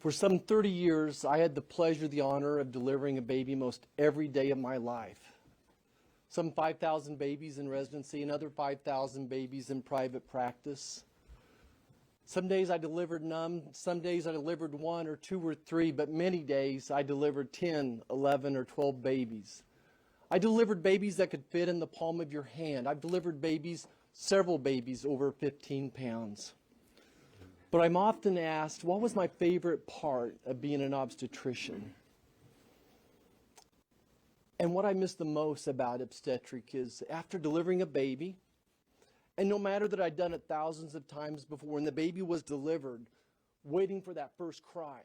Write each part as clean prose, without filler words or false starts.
For some 30 years, I had the pleasure, the honor of delivering a baby most every day of my life. Some 5,000 babies in residency, another 5,000 babies in private practice. Some days I delivered none, some days I delivered one or two or three, but many days I delivered 10, 11, or 12 babies. I delivered babies that could fit in the palm of your hand. I've delivered babies, several babies over 15 pounds. But I'm often asked, what was my favorite part of being an obstetrician? And what I miss the most about obstetric is after delivering a baby, and no matter that I'd done it thousands of times before, when the baby was delivered, waiting for that first cry.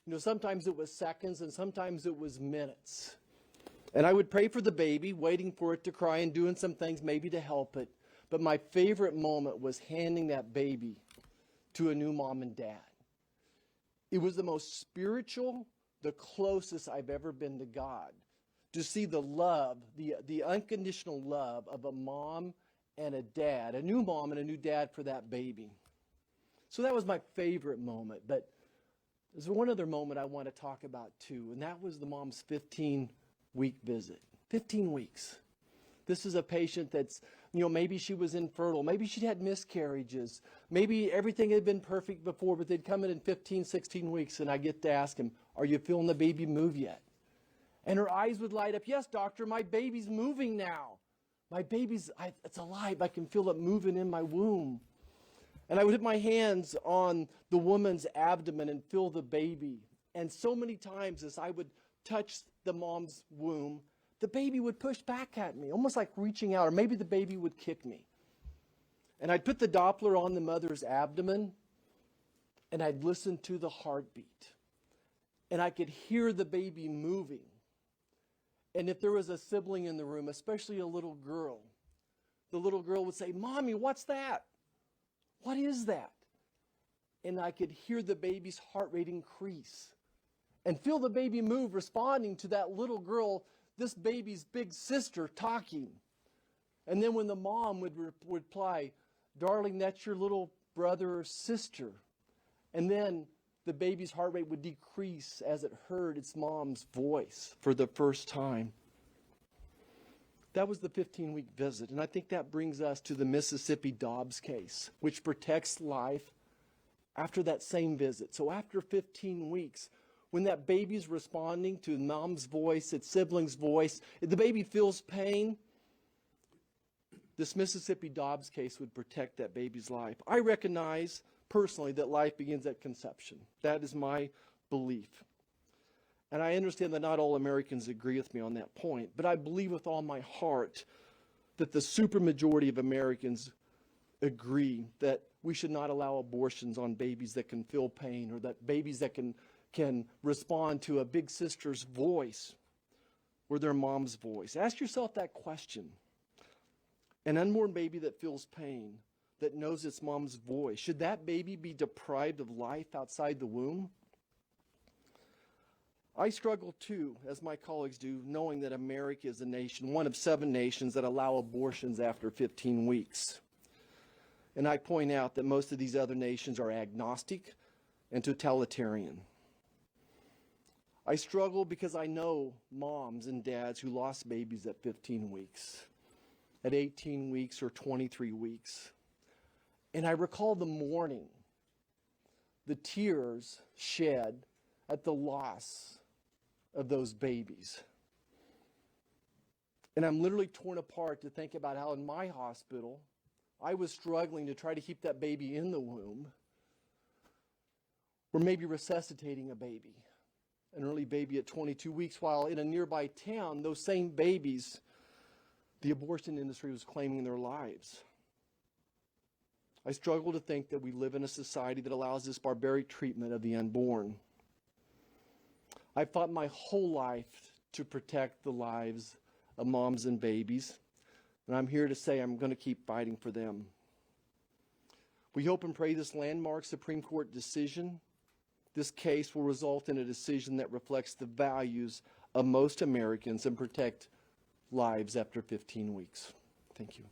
You know, sometimes it was seconds and sometimes it was minutes. And I would pray for the baby, waiting for it to cry and doing some things maybe to help it. But my favorite moment was handing that baby to a new mom and dad. It was the most spiritual, the closest I've ever been to God. To see the love, the unconditional love of a mom and a dad, a new mom and a new dad for that baby. So that was my favorite moment. But there's one other moment I want to talk about too, and that was the mom's 15-week visit. 15 weeks. This is a patient that's, maybe she was infertile. Maybe she'd had miscarriages. Maybe everything had been perfect before, but they'd come in 15, 16 weeks, and I get to ask him, are you feeling the baby move yet? And her eyes would light up. Yes, doctor, my baby's moving now. My baby's, it's alive. I can feel it moving in my womb. And I would put my hands on the woman's abdomen and feel the baby. And so many times as I would touch the mom's womb, the baby would push back at me, almost like reaching out, or maybe the baby would kick me. And I'd put the Doppler on the mother's abdomen, and I'd listen to the heartbeat. And I could hear the baby moving. And if there was a sibling in the room, especially a little girl, the little girl would say, "Mommy, what's that? What is that?" And I could hear the baby's heart rate increase and feel the baby move, responding to that little girl, this baby's big sister, talking. And then when the mom would reply, "Darling, that's your little brother or sister." And then the baby's heart rate would decrease as it heard its mom's voice for the first time. That was the 15-week visit. And I think that brings us to the Mississippi Dobbs case, which protects life after that same visit. So after 15 weeks, when that baby's responding to mom's voice, its sibling's voice, if the baby feels pain, this Mississippi Dobbs case would protect that baby's life. I recognize personally that life begins at conception. That is my belief. And I understand that not all Americans agree with me on that point, but I believe with all my heart that the supermajority of Americans agree that we should not allow abortions on babies that can feel pain, or that babies that can respond to a big sister's voice or their mom's voice. Ask yourself that question. An unborn baby that feels pain, that knows its mom's voice, should that baby be deprived of life outside the womb? I struggle too, as my colleagues do, knowing that America is a nation, one of 7 nations that allow abortions after 15 weeks. And I point out that most of these other nations are agnostic and totalitarian. I struggle because I know moms and dads who lost babies at 15 weeks, at 18 weeks or 23 weeks. And I recall the mourning, the tears shed at the loss of those babies. And I'm literally torn apart to think about how in my hospital, I was struggling to try to keep that baby in the womb, or maybe resuscitating a baby, an early baby at 22 weeks, while in a nearby town, those same babies, the abortion industry was claiming their lives. I struggle to think that we live in a society that allows this barbaric treatment of the unborn. I've fought my whole life to protect the lives of moms and babies, and I'm here to say I'm going to keep fighting for them. We hope and pray this landmark Supreme Court decision, this case, will result in a decision that reflects the values of most Americans and protect lives after 15 weeks. Thank you.